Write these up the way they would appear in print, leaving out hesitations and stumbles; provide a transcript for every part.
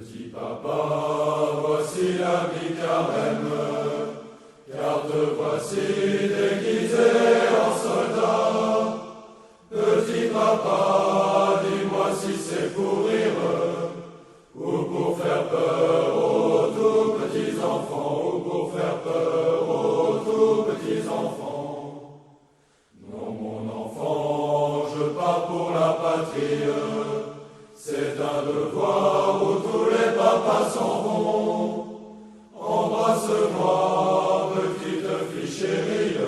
Petit papa, voici la vie carême, car te voici déguisé en soldat. Petit papa, dis-moi si c'est pour rire, ou pour faire peur aux tout petits enfants, ou pour faire peur aux tout petits enfants. Non, mon enfant, je pars pour la patrie, c'est un devoir où tous les papas s'en vont. Embrasse-moi, petite fille chérie,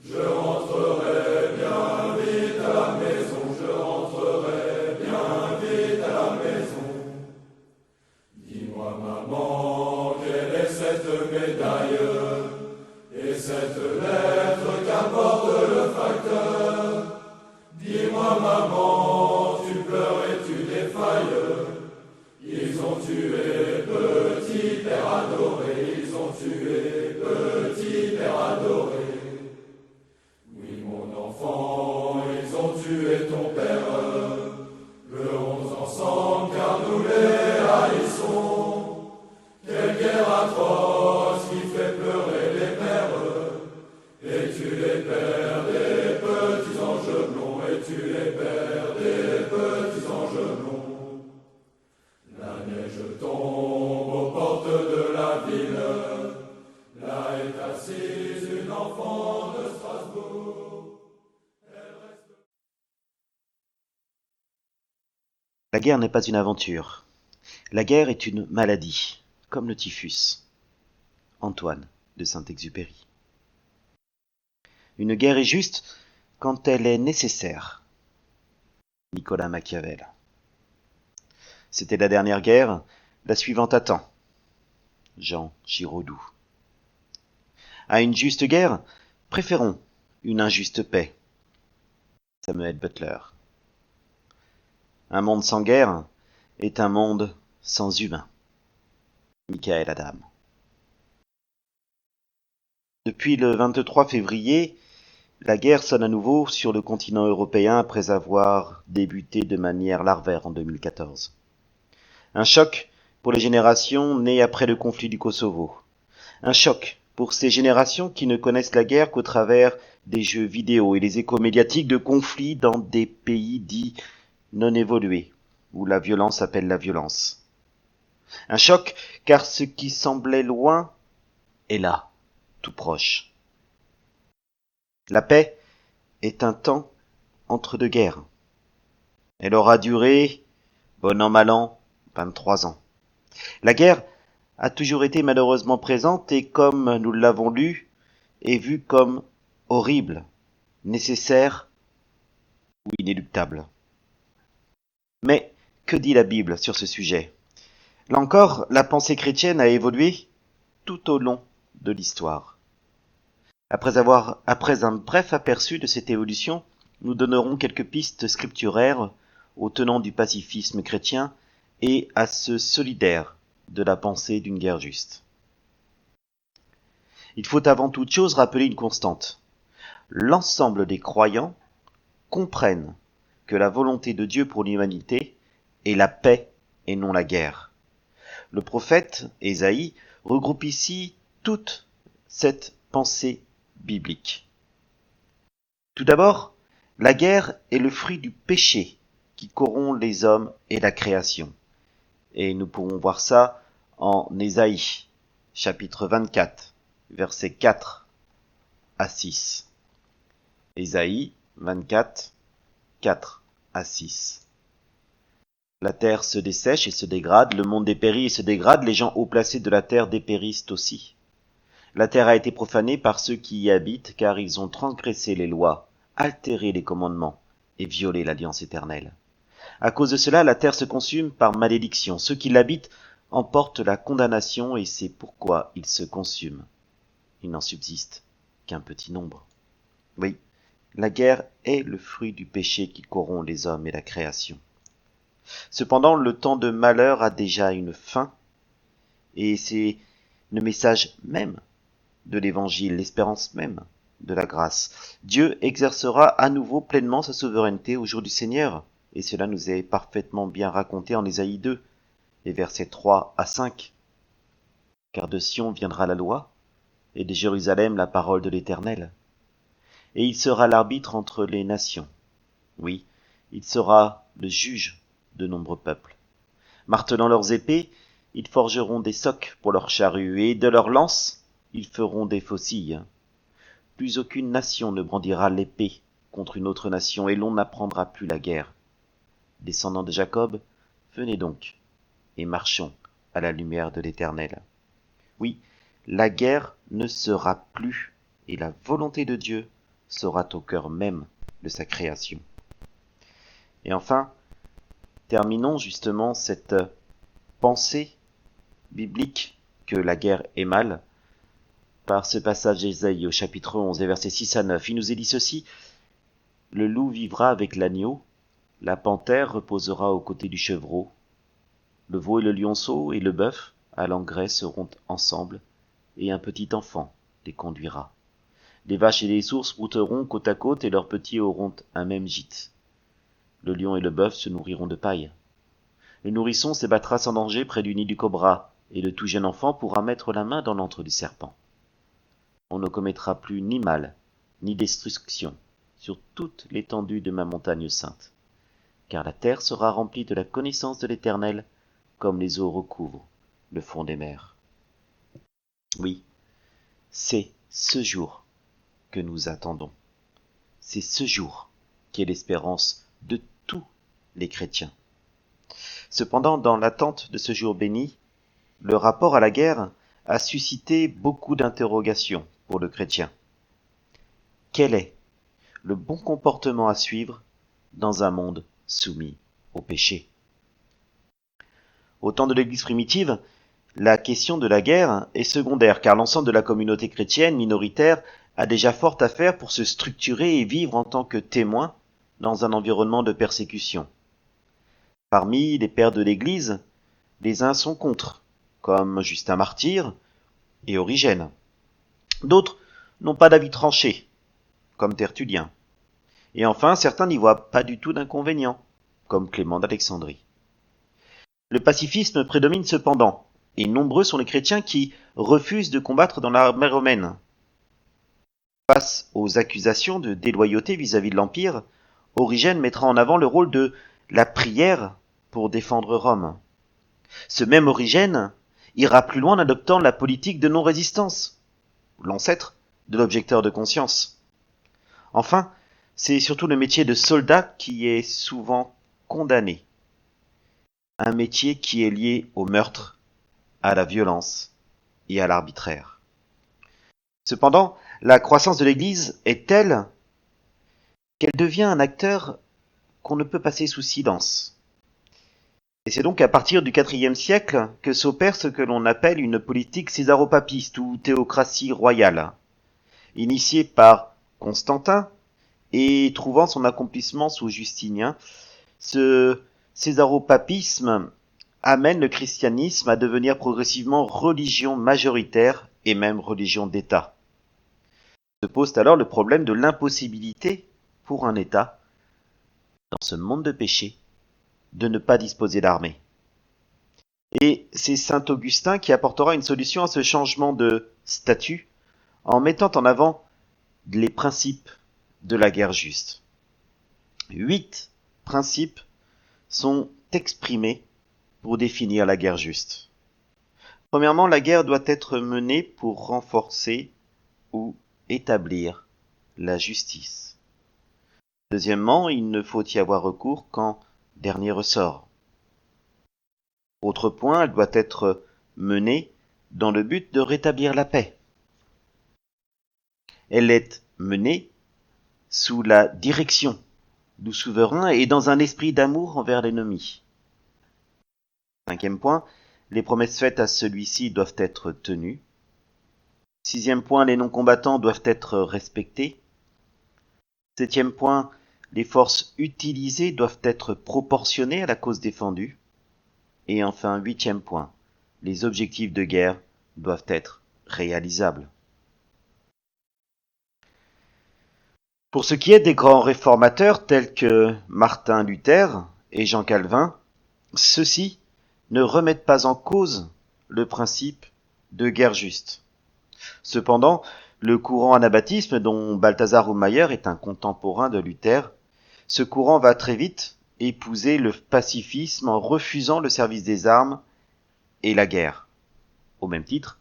je rentrerai bien vite à la maison, je rentrerai bien vite à la maison. Dis-moi maman, quelle est cette médaille et cette lettre qu'apporte le facteur? Dis-moi maman, tu pleures et tu défailles. Ils ont tué petit père adoré, ils ont tué petit père adoré. Oui mon enfant, ils ont tué ton père. Pleurons ensemble car nous les haïssons. Quelle guerre atroce qui fait pleurer les mères et tue les pères des petits anges blonds, et tue les pères des petits anges blonds. La neige tombe aux portes de la ville, là est assise une enfant de Strasbourg. La guerre n'est pas une aventure. La guerre est une maladie, comme le typhus. Antoine de Saint-Exupéry. Une guerre est juste quand elle est nécessaire. Nicolas Machiavel. C'était la dernière guerre, la suivante attend. Jean Giraudoux. À une juste guerre, préférons une injuste paix. Samuel Butler. Un monde sans guerre est un monde sans humains. Michael Adam. Depuis le 23 février, la guerre sonne à nouveau sur le continent européen après avoir débuté de manière larvaire en 2014. Un choc pour les générations nées après le conflit du Kosovo. Un choc pour ces générations qui ne connaissent la guerre qu'au travers des jeux vidéo et les échos médiatiques de conflits dans des pays dits non évolués, où la violence appelle la violence. Un choc car ce qui semblait loin est là, tout proche. La paix est un temps entre deux guerres. Elle aura duré, bon an mal an, 23 ans. La guerre a toujours été malheureusement présente et comme nous l'avons lu, est vue comme horrible, nécessaire ou inéluctable. Mais que dit la Bible sur ce sujet? Là encore, la pensée chrétienne a évolué tout au long de l'histoire. Après un bref aperçu de cette évolution, nous donnerons quelques pistes scripturaires aux tenants du pacifisme chrétien et à ceux solidaires de la pensée d'une guerre juste. Il faut avant toute chose rappeler une constante. L'ensemble des croyants comprennent que la volonté de Dieu pour l'humanité est la paix et non la guerre. Le prophète Ésaïe regroupe ici toute cette pensée biblique. Tout d'abord, la guerre est le fruit du péché qui corrompt les hommes et la création. Et nous pourrons voir ça en Ésaïe, chapitre 24, versets 4 à 6. Ésaïe 24, 4 à 6. La terre se dessèche et se dégrade, le monde dépérit et se dégrade, les gens haut placés de la terre dépérissent aussi. La terre a été profanée par ceux qui y habitent, car ils ont transgressé les lois, altéré les commandements et violé l'alliance éternelle. À cause de cela, la terre se consume par malédiction. Ceux qui l'habitent emportent la condamnation et c'est pourquoi ils se consument. Il n'en subsiste qu'un petit nombre. Oui, la guerre est le fruit du péché qui corrompt les hommes et la création. Cependant, le temps de malheur a déjà une fin et c'est le message même de l'évangile, l'espérance même de la grâce. Dieu exercera à nouveau pleinement sa souveraineté au jour du Seigneur. Et cela nous est parfaitement bien raconté en Ésaïe 2, les versets 3 à 5. Car de Sion viendra la loi, et de Jérusalem la parole de l'Éternel. Et il sera l'arbitre entre les nations. Oui, il sera le juge de nombreux peuples. Martelant leurs épées, ils forgeront des socs pour leurs charrues, et de leurs lances, ils feront des faucilles. Plus aucune nation ne brandira l'épée contre une autre nation, et l'on n'apprendra plus la guerre. Descendants de Jacob, venez donc, et marchons à la lumière de l'Éternel. Oui, la guerre ne sera plus, et la volonté de Dieu sera au cœur même de sa création. Et enfin, terminons justement cette pensée biblique que la guerre est mal par ce passage d'Ésaïe au chapitre 11 et versets 6 à 9. Il nous est dit ceci: le loup vivra avec l'agneau, la panthère reposera aux côtés du chevreau, le veau et le lionceau et le bœuf à l'engrais seront ensemble, et un petit enfant les conduira. Les vaches et les ours brouteront côte à côte, et leurs petits auront un même gîte. Le lion et le bœuf se nourriront de paille. Le nourrisson s'ébattra sans danger près du nid du cobra, et le tout jeune enfant pourra mettre la main dans l'antre du serpent. On ne commettra plus ni mal, ni destruction sur toute l'étendue de ma montagne sainte, car la terre sera remplie de la connaissance de l'Éternel, comme les eaux recouvrent le fond des mers. Oui, c'est ce jour que nous attendons. C'est ce jour qui est l'espérance de tous les chrétiens. Cependant, dans l'attente de ce jour béni, le rapport à la guerre a suscité beaucoup d'interrogations pour le chrétien. Quel est le bon comportement à suivre dans un monde soumis au péché? Au temps de l'Église primitive, la question de la guerre est secondaire, car l'ensemble de la communauté chrétienne minoritaire a déjà fort à faire pour se structurer et vivre en tant que témoin dans un environnement de persécution. Parmi les pères de l'Église, les uns sont contre, comme Justin Martyr et Origène. D'autres n'ont pas d'avis tranché, comme Tertullien. Et enfin, certains n'y voient pas du tout d'inconvénient, comme Clément d'Alexandrie. Le pacifisme prédomine cependant, et nombreux sont les chrétiens qui refusent de combattre dans l'armée romaine. Face aux accusations de déloyauté vis-à-vis de l'Empire, Origène mettra en avant le rôle de la prière pour défendre Rome. Ce même Origène ira plus loin en adoptant la politique de non-résistance, l'ancêtre de l'objecteur de conscience. Enfin, c'est surtout le métier de soldat qui est souvent condamné. Un métier qui est lié au meurtre, à la violence et à l'arbitraire. Cependant, la croissance de l'Église est telle qu'elle devient un acteur qu'on ne peut passer sous silence. Et c'est donc à partir du IVe siècle que s'opère ce que l'on appelle une politique césaropapiste ou théocratie royale, initiée par Constantin et trouvant son accomplissement sous Justinien. Ce césaropapisme amène le christianisme à devenir progressivement religion majoritaire et même religion d'État. Se pose alors le problème de l'impossibilité pour un État, dans ce monde de péché, de ne pas disposer d'armée. Et c'est saint Augustin qui apportera une solution à ce changement de statut en mettant en avant les principes de la guerre juste. 8 principes sont exprimés pour définir la guerre juste. Premièrement, la guerre doit être menée pour renforcer ou établir la justice. Deuxièmement, il ne faut y avoir recours qu'en dernier ressort. Autre point, elle doit être menée dans le but de rétablir la paix. Elle est menée sous la direction du souverain et dans un esprit d'amour envers l'ennemi. Cinquième point, les promesses faites à celui-ci doivent être tenues. Sixième point, les non-combattants doivent être respectés. Septième point, les forces utilisées doivent être proportionnées à la cause défendue. Et enfin, huitième point, les objectifs de guerre doivent être réalisables. Pour ce qui est des grands réformateurs tels que Martin Luther et Jean Calvin, ceux-ci ne remettent pas en cause le principe de guerre juste. Cependant, le courant anabaptisme, dont Balthasar Roumayer est un contemporain de Luther, ce courant va très vite épouser le pacifisme en refusant le service des armes et la guerre, au même titre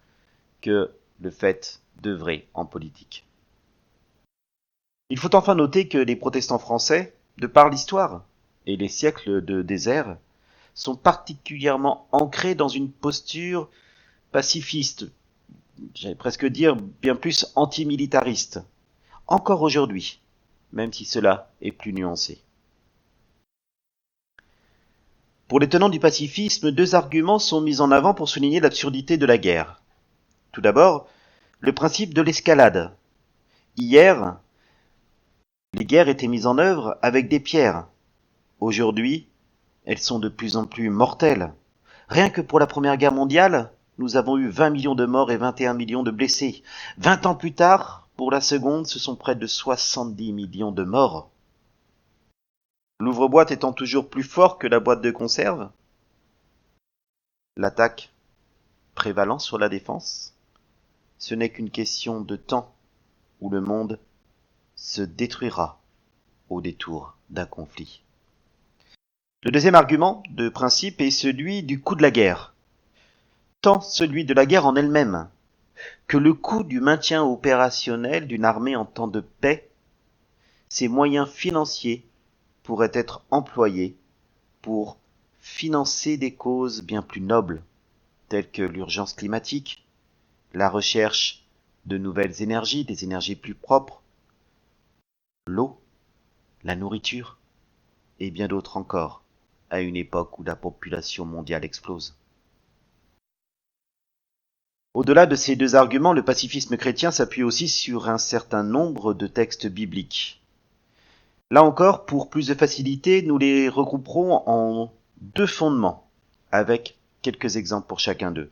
que le fait d'œuvrer en politique. Il faut enfin noter que les protestants français, de par l'histoire et les siècles de désert, sont particulièrement ancrés dans une posture pacifiste, j'allais presque dire bien plus antimilitariste, encore aujourd'hui, même si cela est plus nuancé. Pour les tenants du pacifisme, deux arguments sont mis en avant pour souligner l'absurdité de la guerre. Tout d'abord, le principe de l'escalade. Hier, les guerres étaient mises en œuvre avec des pierres. Aujourd'hui, elles sont de plus en plus mortelles. Rien que pour la Première Guerre mondiale, nous avons eu 20 millions de morts et 21 millions de blessés. 20 ans plus tard, pour la seconde, ce sont près de 70 millions de morts. L'ouvre-boîte étant toujours plus fort que la boîte de conserve, l'attaque prévalant sur la défense, ce n'est qu'une question de temps où le monde se détruira au détour d'un conflit. Le deuxième argument de principe est celui du coût de la guerre, tant celui de la guerre en elle-même que le coût du maintien opérationnel d'une armée en temps de paix. Ces moyens financiers pourraient être employés pour financer des causes bien plus nobles, telles que l'urgence climatique, la recherche de nouvelles énergies, des énergies plus propres, l'eau, la nourriture et bien d'autres encore, à une époque où la population mondiale explose. Au-delà de ces deux arguments, le pacifisme chrétien s'appuie aussi sur un certain nombre de textes bibliques. Là encore, pour plus de facilité, nous les regrouperons en deux fondements, avec quelques exemples pour chacun d'eux.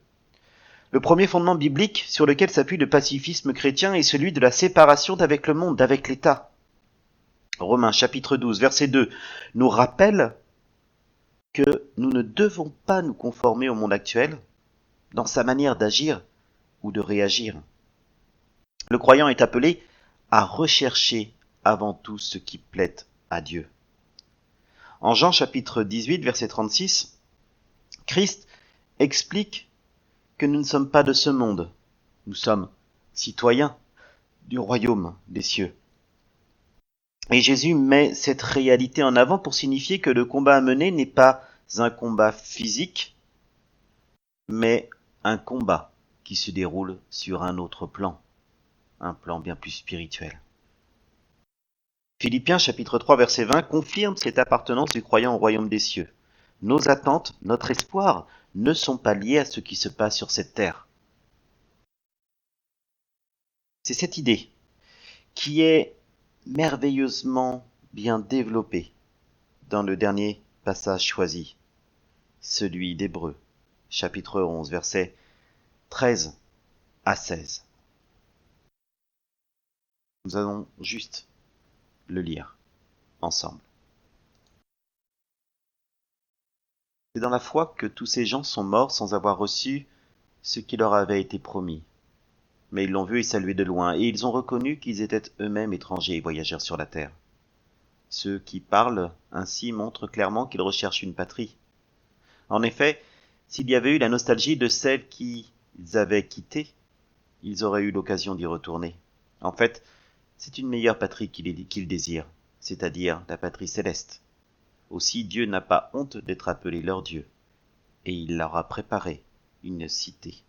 Le premier fondement biblique sur lequel s'appuie le pacifisme chrétien est celui de la séparation d'avec le monde, d'avec l'État. Romains chapitre 12, verset 2, nous rappelle que nous ne devons pas nous conformer au monde actuel dans sa manière d'agir ou de réagir. Le croyant est appelé à rechercher avant tout ce qui plaît à Dieu. En Jean chapitre 18, verset 36, Christ explique que nous ne sommes pas de ce monde, nous sommes citoyens du royaume des cieux. Et Jésus met cette réalité en avant pour signifier que le combat à mener n'est pas un combat physique, mais un combat qui se déroule sur un autre plan, un plan bien plus spirituel. Philippiens chapitre 3 verset 20 confirme cette appartenance du croyant au royaume des cieux. Nos attentes, notre espoir ne sont pas liés à ce qui se passe sur cette terre. C'est cette idée qui est merveilleusement bien développée dans le dernier passage choisi, celui d'Hébreux, chapitre 11, versets 13 à 16. Nous allons juste le lire ensemble. C'est dans la foi que tous ces gens sont morts sans avoir reçu ce qui leur avait été promis. Mais ils l'ont vu et salué de loin, et ils ont reconnu qu'ils étaient eux-mêmes étrangers et voyageurs sur la terre. Ceux qui parlent ainsi montrent clairement qu'ils recherchent une patrie. En effet, s'il y avait eu la nostalgie de celle qu'ils avaient quittée, ils auraient eu l'occasion d'y retourner. En fait, c'est une meilleure patrie qu'ils désirent, c'est-à-dire la patrie céleste. Aussi Dieu n'a pas honte d'être appelé leur Dieu, et il leur a préparé une cité.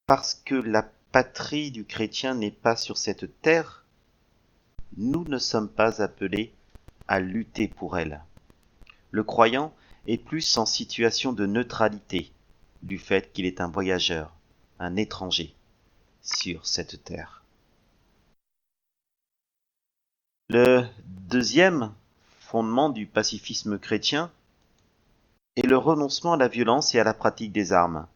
Parce que la patrie du chrétien n'est pas sur cette terre, nous ne sommes pas appelés à lutter pour elle. Le croyant est plus en situation de neutralité du fait qu'il est un voyageur, un étranger sur cette terre. Le deuxième fondement du pacifisme chrétien est le renoncement à la violence et à la pratique des armes.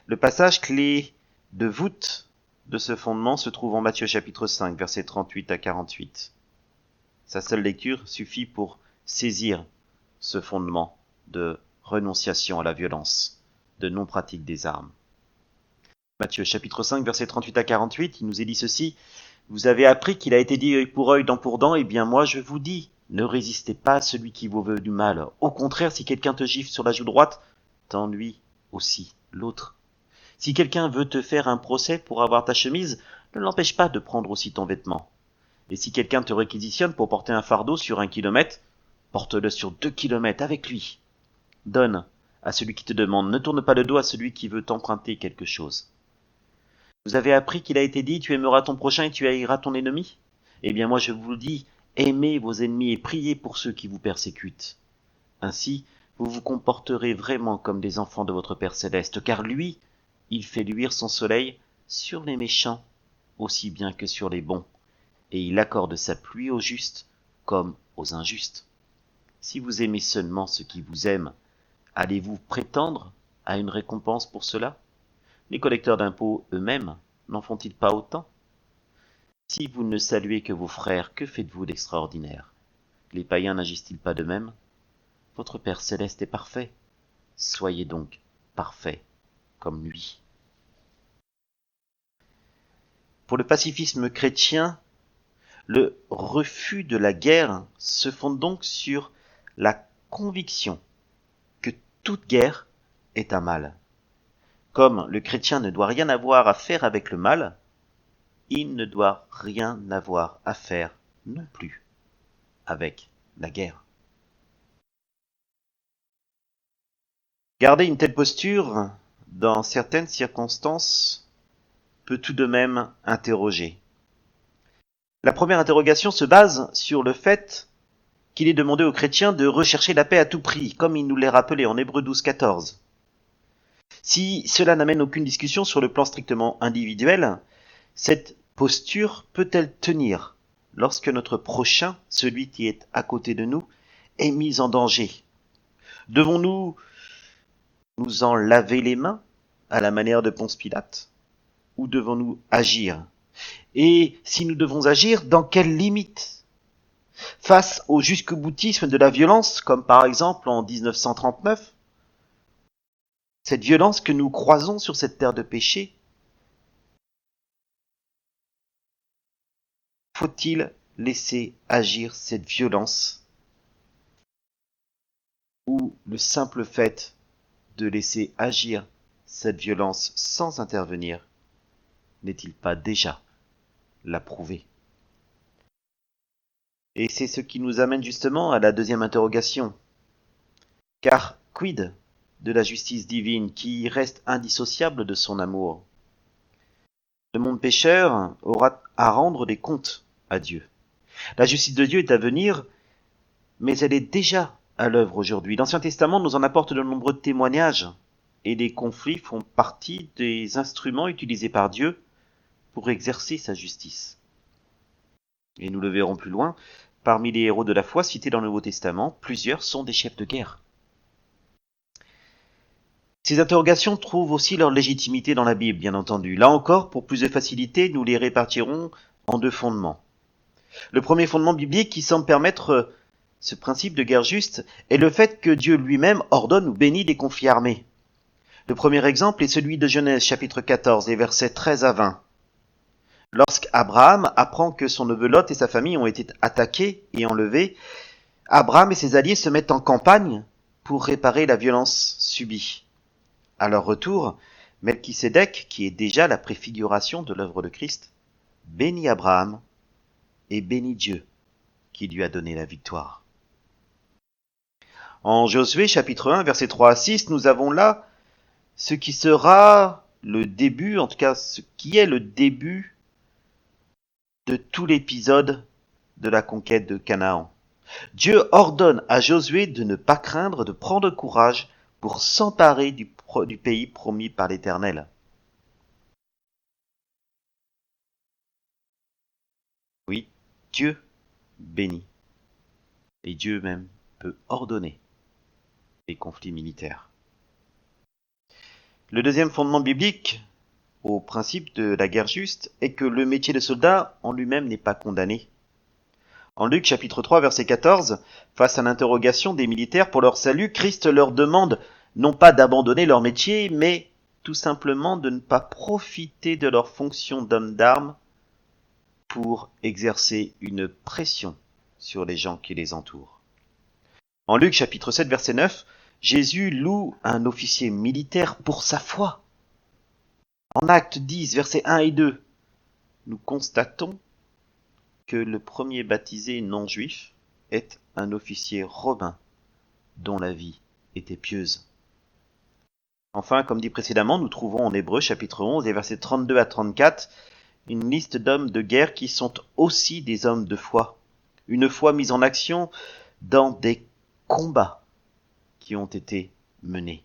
Le passage clé de voûte de ce fondement se trouve en Matthieu chapitre 5, versets 38 à 48. Sa seule lecture suffit pour saisir ce fondement de renonciation à la violence, de non-pratique des armes. Matthieu chapitre 5, versets 38 à 48, il nous est dit ceci. « Vous avez appris qu'il a été dit œil pour œil, dent pour dent, eh bien moi je vous dis, ne résistez pas à celui qui vous veut du mal. Au contraire, si quelqu'un te gifle sur la joue droite, tends-lui aussi l'autre. Si quelqu'un veut te faire un procès pour avoir ta chemise, ne l'empêche pas de prendre aussi ton vêtement. Et si quelqu'un te réquisitionne pour porter un fardeau sur 1 kilomètre, porte-le sur 2 kilomètres avec lui. Donne à celui qui te demande, ne tourne pas le dos à celui qui veut t'emprunter quelque chose. Vous avez appris qu'il a été dit, tu aimeras ton prochain et tu haïras ton ennemi? Eh bien moi je vous le dis, aimez vos ennemis et priez pour ceux qui vous persécutent. Ainsi, vous vous comporterez vraiment comme des enfants de votre Père Céleste, car lui, il fait luire son soleil sur les méchants aussi bien que sur les bons, et il accorde sa pluie aux justes comme aux injustes. Si vous aimez seulement ceux qui vous aiment, allez-vous prétendre à une récompense pour cela? Les collecteurs d'impôts eux-mêmes n'en font-ils pas autant? Si vous ne saluez que vos frères, que faites-vous d'extraordinaire? Les païens n'agissent-ils pas de même? Votre Père Céleste est parfait. Soyez donc parfaits comme lui. Pour le pacifisme chrétien, le refus de la guerre se fonde donc sur la conviction que toute guerre est un mal. Comme le chrétien ne doit rien avoir à faire avec le mal, il ne doit rien avoir à faire non plus avec la guerre. Garder une telle posture, dans certaines circonstances, peut tout de même interroger. La première interrogation se base sur le fait qu'il est demandé aux chrétiens de rechercher la paix à tout prix, comme il nous l'est rappelé en Hébreux 12, 14. Si cela n'amène aucune discussion sur le plan strictement individuel, cette posture peut-elle tenir lorsque notre prochain, celui qui est à côté de nous, est mis en danger? Devons-nous nous en laver les mains à la manière de Ponce Pilate? Ou devons-nous agir? Et si nous devons agir, dans quelles limites? Face au jusqu'au-boutisme de la violence, comme par exemple en 1939, cette violence que nous croisons sur cette terre de péché, faut-il laisser agir cette violence? Ou le simple fait de laisser agir cette violence sans intervenir n'est-il pas déjà l'approuver? Et c'est ce qui nous amène justement à la deuxième interrogation. Car quid de la justice divine qui reste indissociable de son amour? Le monde pécheur aura à rendre des comptes à Dieu. La justice de Dieu est à venir, mais elle est déjà à l'œuvre aujourd'hui. L'Ancien Testament nous en apporte de nombreux témoignages, et les conflits font partie des instruments utilisés par Dieu pour exercer sa justice. Et nous le verrons plus loin, parmi les héros de la foi cités dans le Nouveau Testament, plusieurs sont des chefs de guerre. Ces interrogations trouvent aussi leur légitimité dans la Bible, bien entendu. Là encore, pour plus de facilité, nous les répartirons en deux fondements. Le premier fondement biblique qui semble permettre ce principe de guerre juste est le fait que Dieu lui-même ordonne ou bénit des conflits armés. Le premier exemple est celui de Genèse chapitre 14 et versets 13 à 20. Lorsqu'Abraham apprend que son neveu Lot et sa famille ont été attaqués et enlevés, Abraham et ses alliés se mettent en campagne pour réparer la violence subie. À leur retour, Melchisédek, qui est déjà la préfiguration de l'œuvre de Christ, bénit Abraham et bénit Dieu qui lui a donné la victoire. En Josué chapitre 1 versets 3 à 6, nous avons là ce qui sera le début, en tout cas ce qui est le début de tout l'épisode de la conquête de Canaan. Dieu ordonne à Josué de ne pas craindre, de prendre courage pour s'emparer du pays promis par l'Éternel. Oui, Dieu bénit. Et Dieu même peut ordonner les conflits militaires. Le deuxième fondement biblique au principe de la guerre juste est que le métier de soldat en lui-même n'est pas condamné. En Luc chapitre 3 verset 14, face à l'interrogation des militaires pour leur salut, Christ leur demande non pas d'abandonner leur métier, mais tout simplement de ne pas profiter de leur fonction d'homme d'armes pour exercer une pression sur les gens qui les entourent. En Luc chapitre 7 verset 9, Jésus loue un officier militaire pour sa foi. En Actes 10 versets 1 et 2, nous constatons que le premier baptisé non juif est un officier romain dont la vie était pieuse. Enfin, comme dit précédemment, nous trouvons en Hébreux chapitre 11 et versets 32 à 34 une liste d'hommes de guerre qui sont aussi des hommes de foi. Une foi mise en action dans des combats qui ont été menés.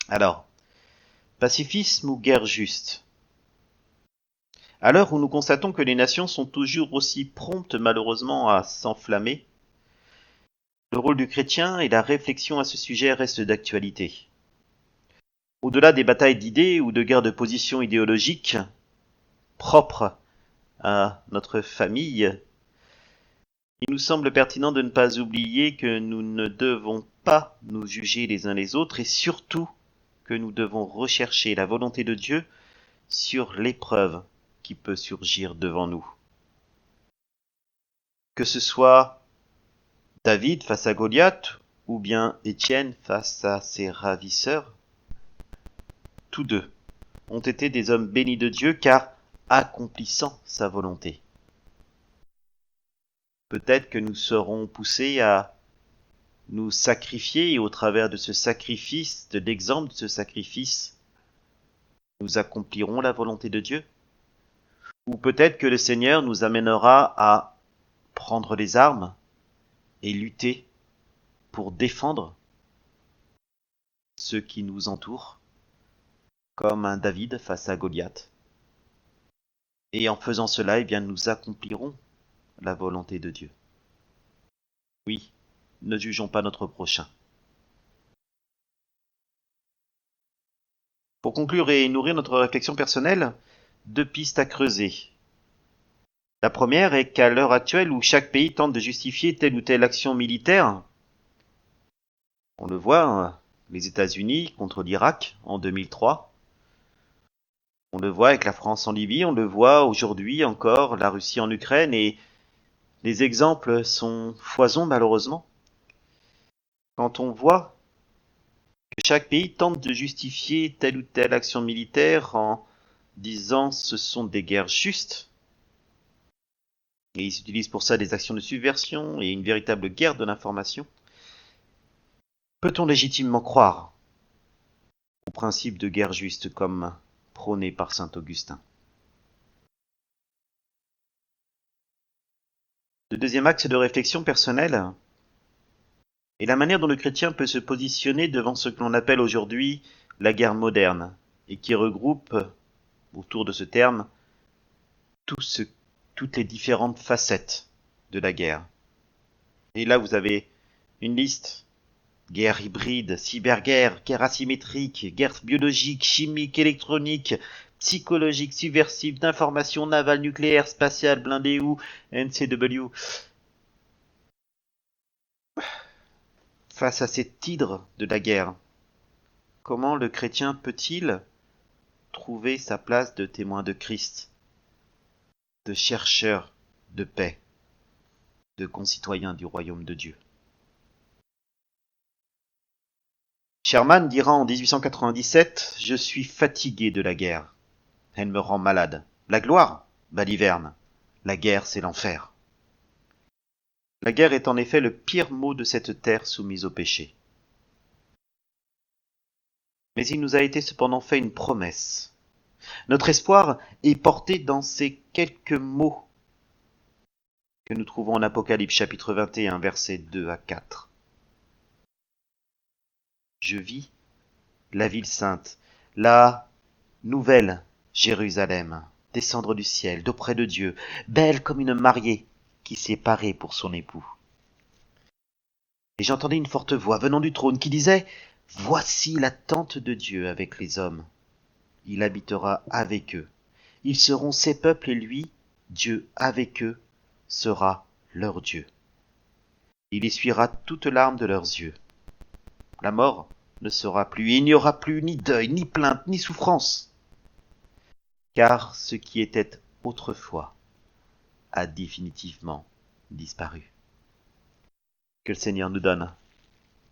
Alors, pacifisme ou guerre juste ? À l'heure où nous constatons que les nations sont toujours aussi promptes malheureusement à s'enflammer, le rôle du chrétien et la réflexion à ce sujet restent d'actualité. Au-delà des batailles d'idées ou de guerres de position idéologiques propres à notre famille, il nous semble pertinent de ne pas oublier que nous ne devons pas nous juger les uns les autres et surtout que nous devons rechercher la volonté de Dieu sur l'épreuve qui peut surgir devant nous. Que ce soit David face à Goliath ou bien Étienne face à ses ravisseurs, tous deux ont été des hommes bénis de Dieu car accomplissant sa volonté. Peut-être que nous serons poussés à nous sacrifier et au travers de ce sacrifice, de l'exemple de ce sacrifice, nous accomplirons la volonté de Dieu. Ou peut-être que le Seigneur nous amènera à prendre les armes et lutter pour défendre ceux qui nous entourent, comme un David face à Goliath. Et en faisant cela, nous accomplirons la volonté de Dieu. Oui, ne jugeons pas notre prochain. Pour conclure et nourrir notre réflexion personnelle, 2 pistes à creuser. La première est qu'à l'heure actuelle où chaque pays tente de justifier telle ou telle action militaire, on le voit, les États-Unis contre l'Irak en 2003, on le voit avec la France en Libye, on le voit aujourd'hui encore, la Russie en Ukraine, et les exemples sont foison malheureusement. Quand on voit que chaque pays tente de justifier telle ou telle action militaire en disant ce sont des guerres justes, et ils utilisent pour ça des actions de subversion et une véritable guerre de l'information, peut-on légitimement croire au principe de guerre juste comme prôné par saint Augustin? Le deuxième axe de réflexion personnelle est la manière dont le chrétien peut se positionner devant ce que l'on appelle aujourd'hui la guerre moderne, et qui regroupe autour de ce terme toutes les différentes facettes de la guerre. Et là, vous avez une liste: guerre hybride, cyberguerre, guerre asymétrique, guerre biologique, chimique, électronique, psychologique, subversive, d'information, navale, nucléaire, spatiale, blindée ou NCW. Face à cette hydre de la guerre, comment le chrétien peut-il trouver sa place de témoin de Christ, de chercheur de paix, de concitoyen du royaume de Dieu? Sherman dira en 1897 « Je suis fatigué de la guerre. Elle me rend malade. La gloire, baliverne. La guerre, c'est l'enfer. » La guerre est en effet le pire mot de cette terre soumise au péché. Mais il nous a été cependant fait une promesse. Notre espoir est porté dans ces quelques mots que nous trouvons en Apocalypse chapitre 21, versets 2 à 4. Je vis la ville sainte, la nouvelle Jérusalem, descendre du ciel, d'auprès de Dieu, belle comme une mariée qui s'est parée pour son époux. Et j'entendis une forte voix venant du trône qui disait « Voici la tente de Dieu avec les hommes. Il habitera avec eux. Ils seront ses peuples et lui Dieu avec eux sera leur Dieu. Il essuiera toute larme de leurs yeux. La mort ne sera plus, il n'y aura plus ni deuil, ni plainte, ni souffrance. Car ce qui était autrefois a définitivement disparu. Que le Seigneur nous donne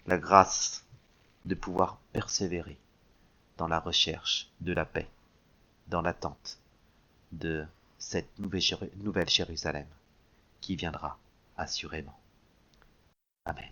la grâce de pouvoir persévérer dans la recherche de la paix, dans l'attente de cette nouvelle Jérusalem qui viendra assurément. Amen.